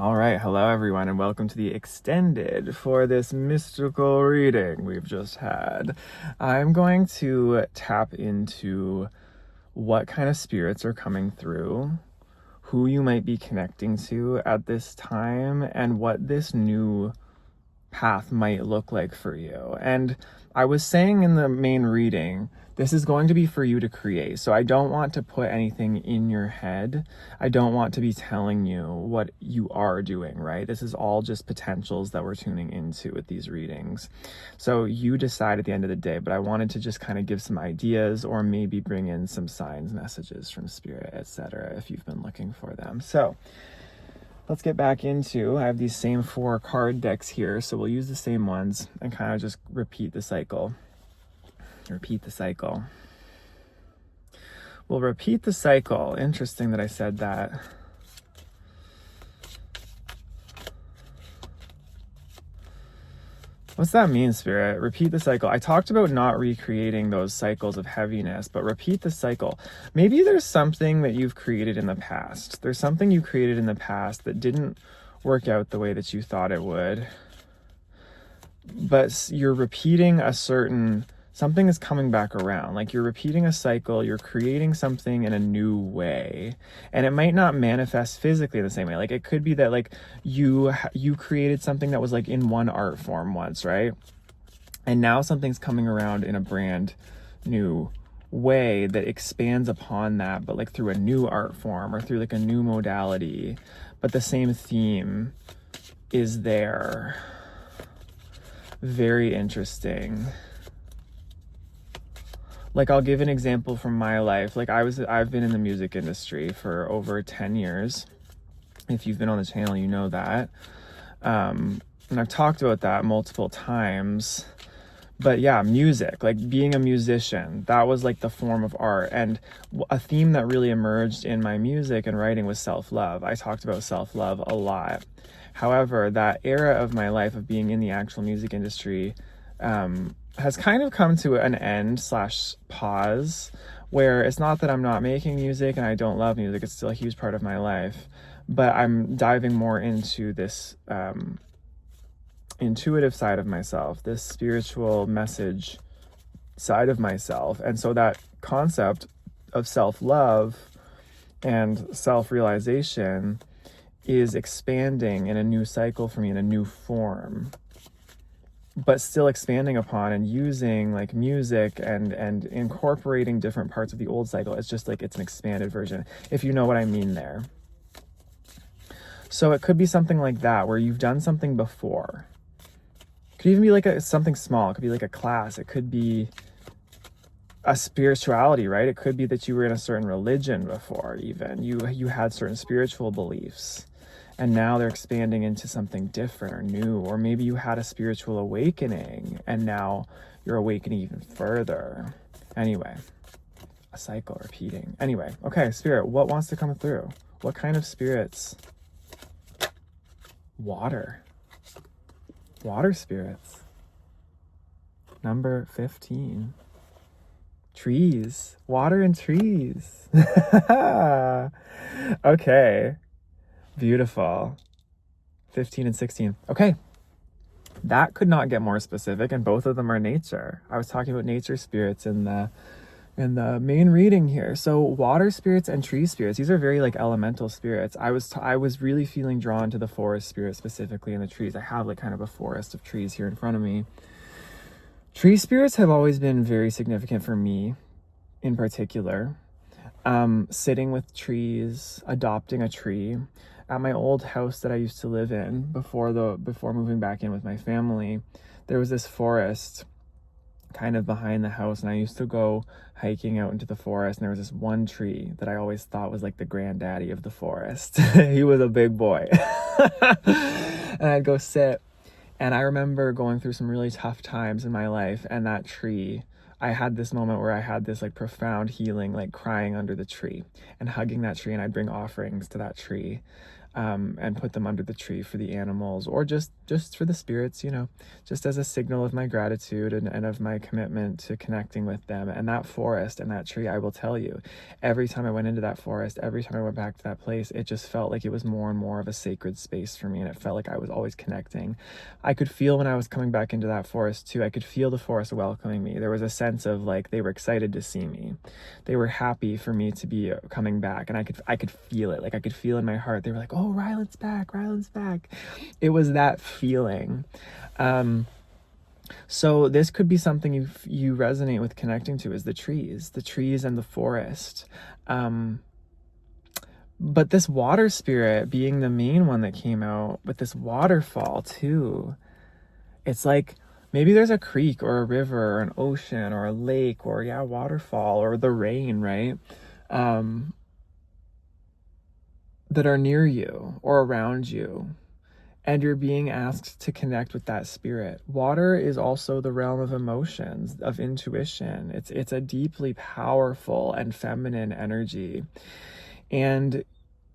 All right, hello everyone, and welcome to the extended for this mystical reading we've just had. I'm going to tap into what kind of spirits are coming through, who you might be connecting to at this time, and what this new path might look like for you. And I was saying in the main reading, this is going to be for you to create. So I don't want to put anything in your head. I don't want to be telling you what you are doing, right? This is all just potentials that we're tuning into with these readings. So you decide at the end of the day, but I wanted to just kind of give some ideas or maybe bring in some signs, messages from spirit, etc. if you've been looking for them. So let's get back into, I have these same 4 card decks here, so we'll use the same ones and kind of just repeat the cycle. We'll repeat the cycle. Interesting that I said that. What's that mean, Spirit? Repeat the cycle. I talked about not recreating those cycles of heaviness, but repeat the cycle. Maybe there's something that you've created in the past. There's something you created in the past that didn't work out the way that you thought it would. But you're repeating something is coming back around. Like you're repeating a cycle, you're creating something in a new way. And it might not manifest physically in the same way. Like it could be that like you created something that was like in one art form once, right? And now something's coming around in a brand new way that expands upon that, but like through a new art form or through like a new modality. But the same theme is there. Very interesting. Like I'll give an example from my life. Like I've been in the music industry for over 10 years. If you've been on the channel, you know that. And I've talked about that multiple times. But yeah, music, like being a musician, that was like the form of art. And a theme that really emerged in my music and writing was self-love. I talked about self-love a lot. However, that era of my life of being in the actual music industry, has kind of come to an end / pause, where it's not that I'm not making music and I don't love music. It's still a huge part of my life, but I'm diving more into this intuitive side of myself, this spiritual message side of myself. And so that concept of self-love and self-realization is expanding in a new cycle for me, in a new form, but still expanding upon and using like music and incorporating different parts of the old cycle. It's just like it's an expanded version, if you know what I mean there. So it could be something like that, where you've done something before. It could even be like something small. It could be like a class. It could be a spirituality, right? It could be that you were in a certain religion before, even. You had certain spiritual beliefs. And now they're expanding into something different or new. Or maybe you had a spiritual awakening and now you're awakening even further. Anyway, a cycle repeating. Anyway, okay, Spirit, what wants to come through? What kind of spirits? Water. Water spirits. Number 15. Trees. Water and trees. Okay. Beautiful. 15 and 16. Okay. That could not get more specific, and both of them are nature. I was talking about nature spirits in the main reading here. So water spirits and tree spirits, these are very like elemental spirits. I was really feeling drawn to the forest spirit specifically in the trees. I have like kind of a forest of trees here in front of me. Tree spirits have always been very significant for me in particular. Sitting with trees, adopting a tree. At my old house that I used to live in before moving back in with my family, there was this forest kind of behind the house, and I used to go hiking out into the forest, and there was this one tree that I always thought was like the granddaddy of the forest. He was a big boy. And I'd go sit, and I remember going through some really tough times in my life, and that tree, I had this moment where I had this like profound healing, like crying under the tree and hugging that tree, and I'd bring offerings to that tree. and put them under the tree for the animals, or just for the spirits, just as a signal of my gratitude and of my commitment to connecting with them. And that forest and that tree, I will tell you, every time I went into that forest, every time I went back to that place, it just felt like it was more and more of a sacred space for me, and it felt like I was always connecting. I could feel when I was coming back into that forest too, I could feel the forest welcoming me. There was a sense of like they were excited to see me. They were happy for me to be coming back, and I could feel it. Like I could feel in my heart. They were like, "Oh, Ryland's back." It was that feeling. So this could be something you resonate with connecting to, is the trees and the forest. But this water spirit being the main one that came out with this waterfall too. It's like maybe there's a creek or a river or an ocean or a lake or waterfall or the rain, right? That are near you or around you, and you're being asked to connect with that spirit. Water is also the realm of emotions, of intuition. It's a deeply powerful and feminine energy, and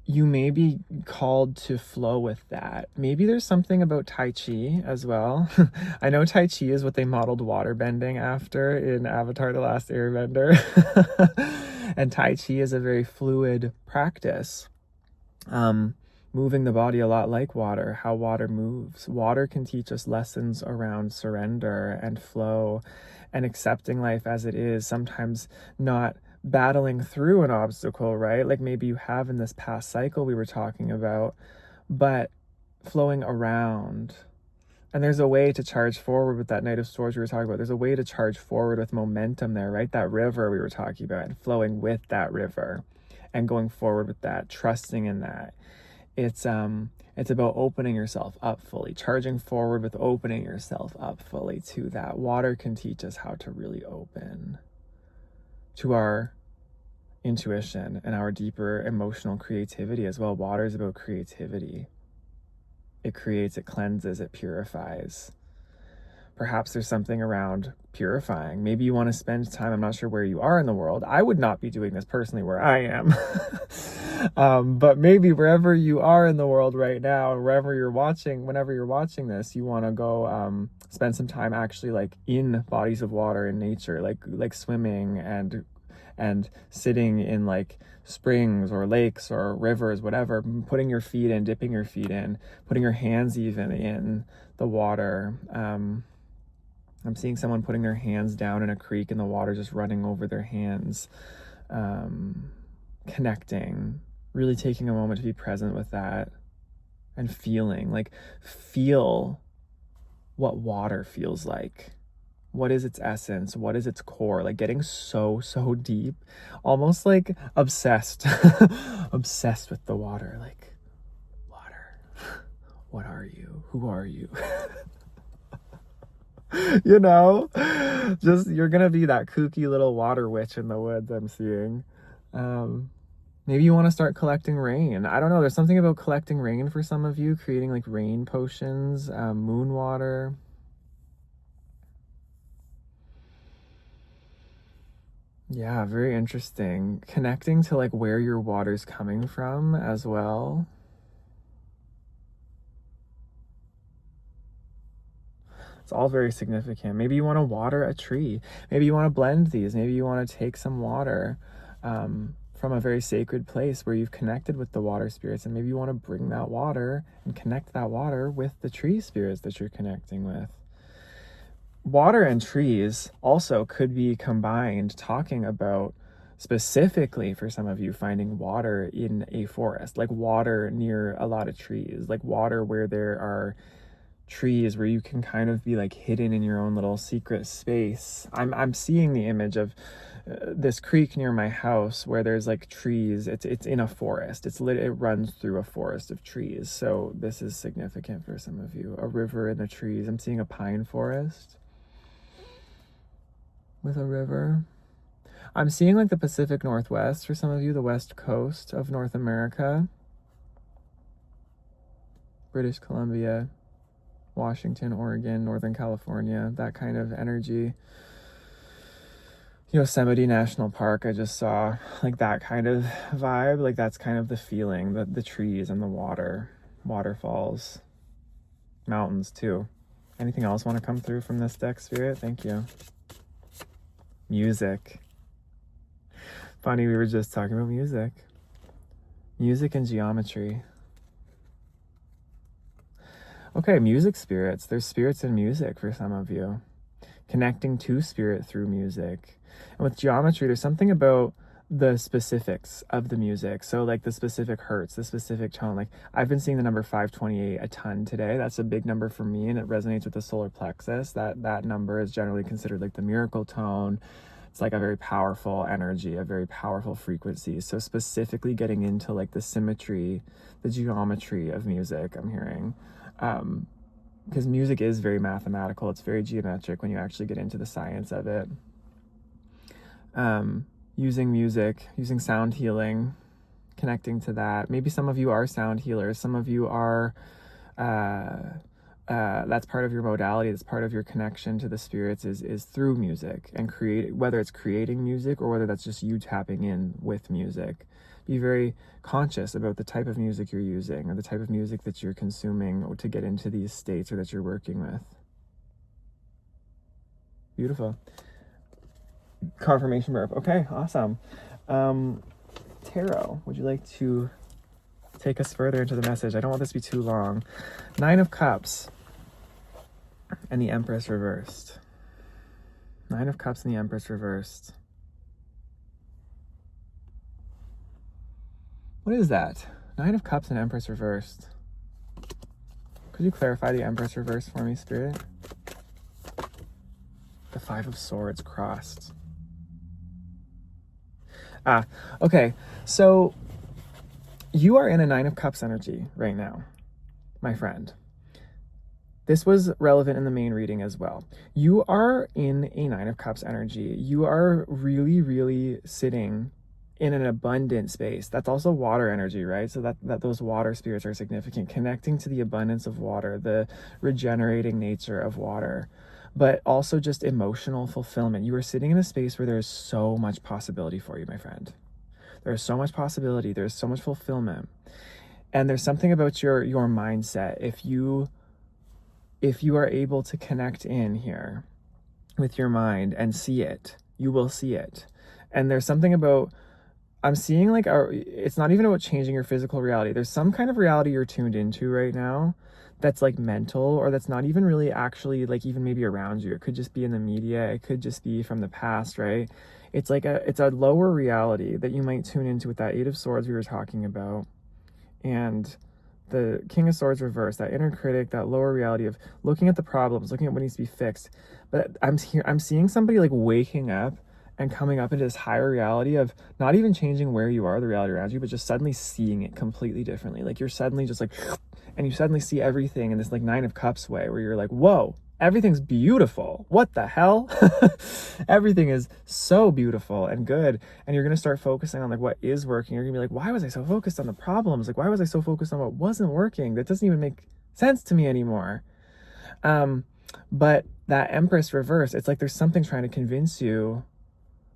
you may be called to flow with that. Maybe there's something about Tai Chi as well. I know Tai Chi is what they modeled water bending after in Avatar: The Last Airbender. And Tai Chi is a very fluid practice. Moving the body a lot like water, how water moves. Water can teach us lessons around surrender and flow and accepting life as it is, sometimes not battling through an obstacle, right? Like maybe you have in this past cycle we were talking about, but flowing around. And there's a way to charge forward with that Knight of Swords we were talking about. There's a way to charge forward with momentum there, right? That river we were talking about, and flowing with that river and going forward with that, trusting in that. It's about opening yourself up fully, charging forward with opening yourself up fully to that. Water can teach us how to really open to our intuition and our deeper emotional creativity as well. Water is about creativity. It creates, it cleanses, it purifies. Perhaps there's something around purifying. Maybe you want to spend time, I'm not sure where you are in the world. I would not be doing this personally where I am. But maybe wherever you are in the world right now, whenever you're watching this, you want to go spend some time actually like in bodies of water in nature, like swimming and sitting in like springs or lakes or rivers, whatever, putting your feet in, dipping your feet in, putting your hands even in the water. I'm seeing someone putting their hands down in a creek and the water just running over their hands, connecting, really taking a moment to be present with that and feel what water feels like. What is its essence? What is its core? Like getting so deep, almost like obsessed, obsessed with the water. Like, water, what are you? Who are you? Just you're gonna be that kooky little water witch in the woods I'm seeing. Maybe you want to start collecting rain. I don't know, there's something about collecting rain for some of you, creating like rain potions, moon water. Yeah, very interesting. Connecting to like where your water's coming from as well. It's all very significant. Maybe you want to water a tree. Maybe you want to blend these. Maybe you want to take some water from a very sacred place where you've connected with the water spirits, and maybe you want to bring that water and connect that water with the tree spirits that you're connecting with. Water and trees also could be combined, talking about specifically for some of you finding water in a forest, like water near a lot of trees, like water where there are trees where you can kind of be like hidden in your own little secret space. I'm seeing the image of this creek near my house where there's like trees. It's in a forest. It runs through a forest of trees. So this is significant for some of you. A river in the trees. I'm seeing a pine forest with a river. I'm seeing like the Pacific Northwest for some of you, the west coast of North America, British Columbia, Washington, Oregon, Northern California, that kind of energy. Yosemite National Park, I just saw like that kind of vibe. Like that's kind of the feeling, the trees and the water, waterfalls, mountains too. Anything else want to come through from this deck, Spirit? Thank you. Music. Funny, we were just talking about music. Music and geometry. Okay, music spirits. There's spirits in music for some of you. Connecting to spirit through music. And with geometry, there's something about the specifics of the music. So like the specific hertz, the specific tone. Like I've been seeing the number 528 a ton today. That's a big number for me, and it resonates with the solar plexus. That number is generally considered like the miracle tone. It's like a very powerful energy, a very powerful frequency. So specifically getting into like the symmetry, the geometry of music, I'm hearing. Because music is very mathematical. It's very geometric when you actually get into the science of it. Using music, using sound healing, connecting to that. Maybe some of you are sound healers. Some of you are, that's part of your modality. That's part of your connection to the spirits is through music, and whether it's creating music or whether that's just you tapping in with music. Be very conscious about the type of music you're using or the type of music that you're consuming or to get into these states or that you're working with. Beautiful. Confirmation verb. Okay, awesome. Tarot, would you like to take us further into the message? I don't want this to be too long. 9 of Cups and the Empress reversed. 9 of Cups and the Empress reversed. What is that? 9 of Cups and Empress reversed. Could you clarify the Empress reversed for me, Spirit? The 5 of Swords crossed. Okay. So you are in a 9 of Cups energy right now, my friend. This was relevant in the main reading as well. You are in a 9 of Cups energy. You are really, really sitting in an abundant space. That's also water energy, right? So that those water spirits are significant, connecting to the abundance of water, the regenerating nature of water, but also just emotional fulfillment. You are sitting in a space where there's so much possibility for you, my friend. There's so much possibility. There's so much fulfillment. And there's something about your mindset. If you are able to connect in here with your mind and see it, you will see it. And there's something about, I'm seeing like it's not even about changing your physical reality. There's some kind of reality you're tuned into right now that's like mental, or that's not even really actually like even maybe around you. It could just be in the media. It could just be from the past, right? It's like it's a lower reality that you might tune into with that 8 of Swords we were talking about. And the King of Swords reversed, that inner critic, that lower reality of looking at the problems, looking at what needs to be fixed. But I'm seeing somebody like waking up and coming up into this higher reality of not even changing where you are, the reality around you, but just suddenly seeing it completely differently. Like you're suddenly just like, and you suddenly see everything in this like 9 of Cups way where you're like, whoa, everything's beautiful. What the hell? Everything is so beautiful and good. And you're going to start focusing on like what is working. You're going to be like, why was I so focused on the problems? Like, why was I so focused on what wasn't working? That doesn't even make sense to me anymore. But that Empress reverse, it's like there's something trying to convince you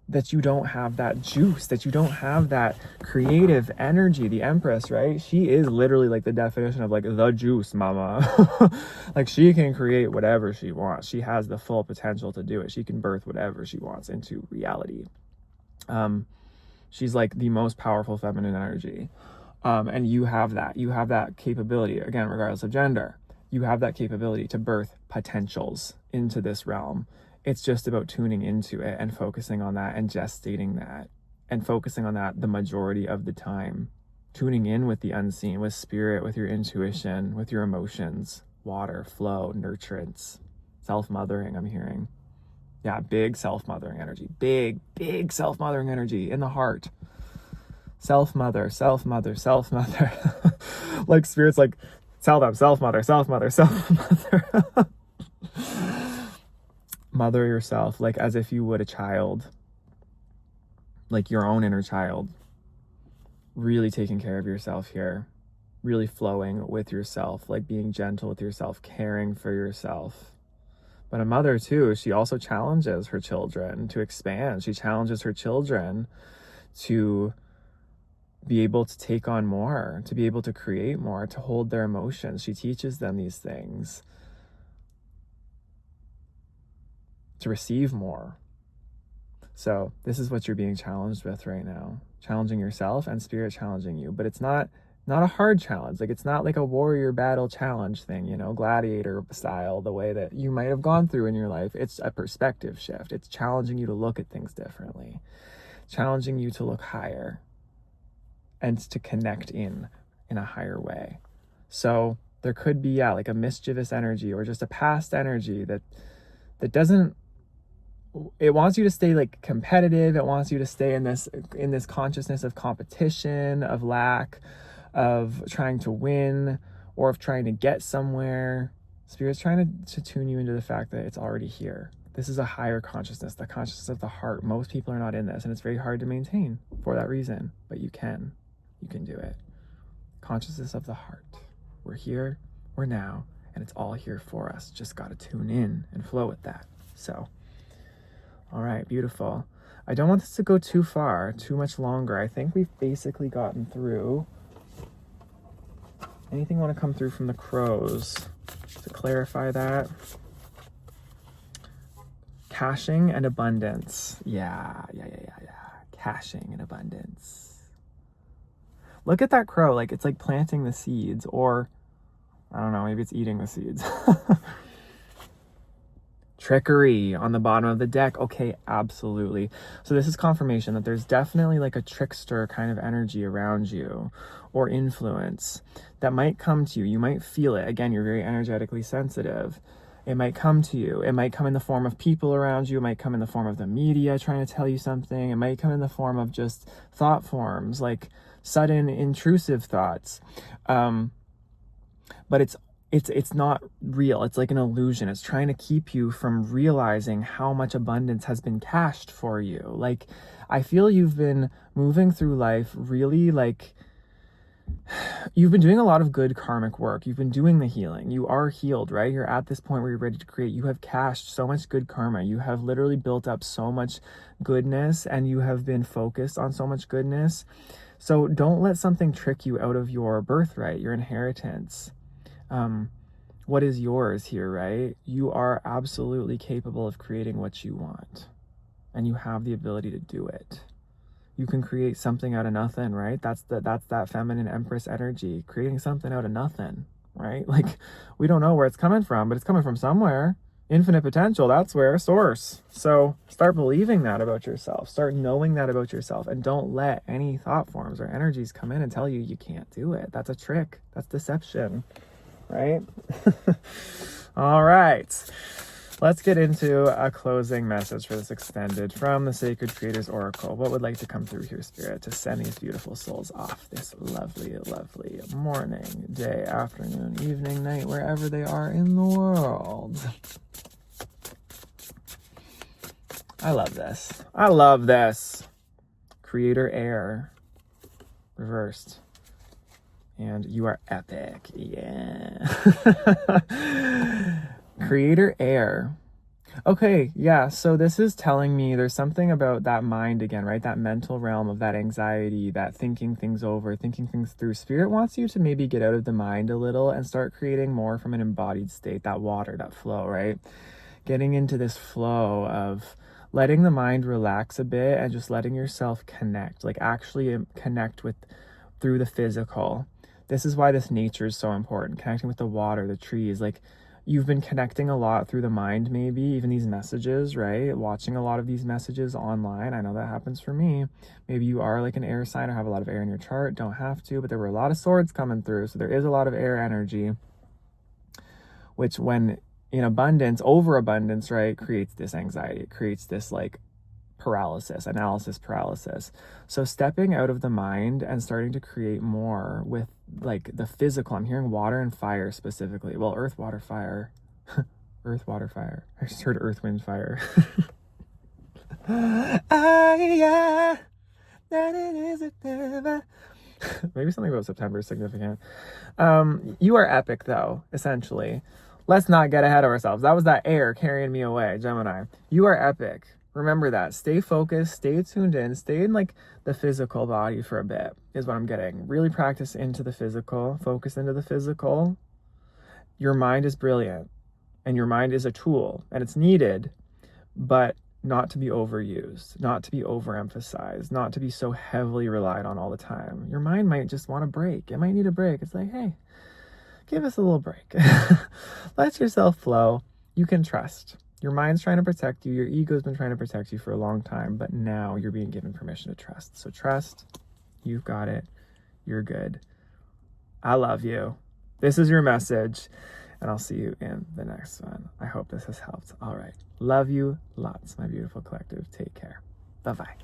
that you don't have that juice, that you don't have that creative energy. The Empress, right? She is literally like the definition of like the juice mama. Like she can create whatever she wants. She has the full potential to do it. She can birth whatever she wants into reality. She's like the most powerful feminine energy. And you have that capability, again, regardless of gender. You have that capability to birth potentials into this realm. It's just about tuning into it and focusing on that and gestating that and focusing on that the majority of the time. Tuning in with the unseen, with spirit, with your intuition, with your emotions, water, flow, nurturance, self-mothering, I'm hearing. Yeah, big self-mothering energy. Big self-mothering energy in the heart. Self-mother. Like spirit's like, tell them, self-mother. Mother yourself like as if you would a child, like your own inner child. Really taking care of yourself here, really flowing with yourself, like being gentle with yourself, caring for yourself, But a mother too, she also challenges her children to expand. She challenges her children to be able to take on more, to be able to create more, to hold their emotions. She teaches them these things, to receive more. So this is what you're being challenged with right now. Challenging yourself and spirit challenging you. But it's not a hard challenge. Like, it's not like a warrior battle challenge thing, you know, gladiator style, the way that you might have gone through in your life. It's a perspective shift. It's challenging you to look at things differently, challenging you to look higher and to connect in a higher way. So there could be, like a mischievous energy or just a past energy that doesn't, it wants you to stay like competitive. It wants you to stay in this consciousness of competition, of lack, of trying to win, or of trying to get somewhere. Spirit's trying to tune you into the fact that it's already here. This is a higher consciousness, the consciousness of the heart. Most people are not in this, and it's very hard to maintain for that reason, but you can do it. Consciousness of the heart. We're here, we're now, and it's all here for us. Just got to tune in and flow with that. So, all right, beautiful. I don't want this to go too far, too much longer. I think we've basically gotten through. Anything want to come through from the crows to clarify that? Caching and abundance. Yeah. Caching and abundance. Look at that crow. Like, it's like planting the seeds, or I don't know, maybe it's eating the seeds. Trickery on the bottom of the deck. Okay, absolutely. So this is confirmation that there's definitely like a trickster kind of energy around you, or influence that might come to you. You might feel it. Again, you're very energetically sensitive. It might come to you. It might come in the form of people around you. It might come in the form of the media trying to tell you something. It might come in the form of just thought forms, like sudden intrusive thoughts. But it's not real. It's like an illusion. It's trying to keep you from realizing how much abundance has been cached for you. Like, I feel you've been moving through life really, like, you've been doing a lot of good karmic work. You've been doing the healing. You are healed, right? You're at this point where you're ready to create. You have cached so much good karma. You have literally built up so much goodness, and you have been focused on so much goodness. So don't let something trick you out of your birthright, your inheritance. What is yours here, right? You are absolutely capable of creating what you want, and you have the ability to do it. You can create something out of nothing, right? That's that feminine empress energy, creating something out of nothing, right? Like, we don't know where it's coming from, but it's coming from somewhere. Infinite potential, that's where, source. So start believing that about yourself. Start knowing that about yourself, and don't let any thought forms or energies come in and tell you you can't do it. That's a trick. That's deception, right? All right. Let's get into a closing message for this extended from the Sacred Creators Oracle. What would like to come through here, Spirit, to send these beautiful souls off this lovely, lovely morning, day, afternoon, evening, night, wherever they are in the world? I love this. I love this. Creator Air. Reversed. And you are epic. Yeah. Creator Air. Okay, yeah, so this is telling me there's something about that mind again, right? That mental realm of that anxiety, that thinking things over, thinking things through. Spirit wants you to maybe get out of the mind a little and start creating more from an embodied state, that water, that flow, right? Getting into this flow of letting the mind relax a bit and just letting yourself connect, like actually connect with through the physical. This is why this nature is so important, connecting with the water, the trees. Like, you've been connecting a lot through the mind, maybe even these messages, right? Watching a lot of these messages online. I know that happens for me. Maybe you are like an air sign or have a lot of air in your chart. Don't have to, but there were a lot of swords coming through. So there is a lot of air energy, which when in abundance, overabundance, right, creates this anxiety. It creates this like analysis paralysis. So stepping out of the mind and starting to create more with like the physical. I'm hearing water and fire specifically. Well, earth, water, fire. Earth, water, fire. I just heard earth, wind, fire. Maybe something about September is significant. You are epic though, essentially. Let's not get ahead of ourselves. That was that air carrying me away, Gemini. You are epic. Remember that. Stay focused, stay tuned in, stay in like the physical body for a bit, is what I'm getting. Really practice into the physical, focus into the physical. Your mind is brilliant, and your mind is a tool, and it's needed, but not to be overused, not to be overemphasized, not to be so heavily relied on all the time. Your mind might just want a break. It might need a break. It's like, hey, give us a little break. Let yourself flow. You can trust. Your mind's trying to protect you. Your ego's been trying to protect you for a long time, but now you're being given permission to trust. So trust. You've got it. You're good. I love you. This is your message, and I'll see you in the next one. I hope this has helped. All right. Love you lots, my beautiful collective. Take care. Bye-bye.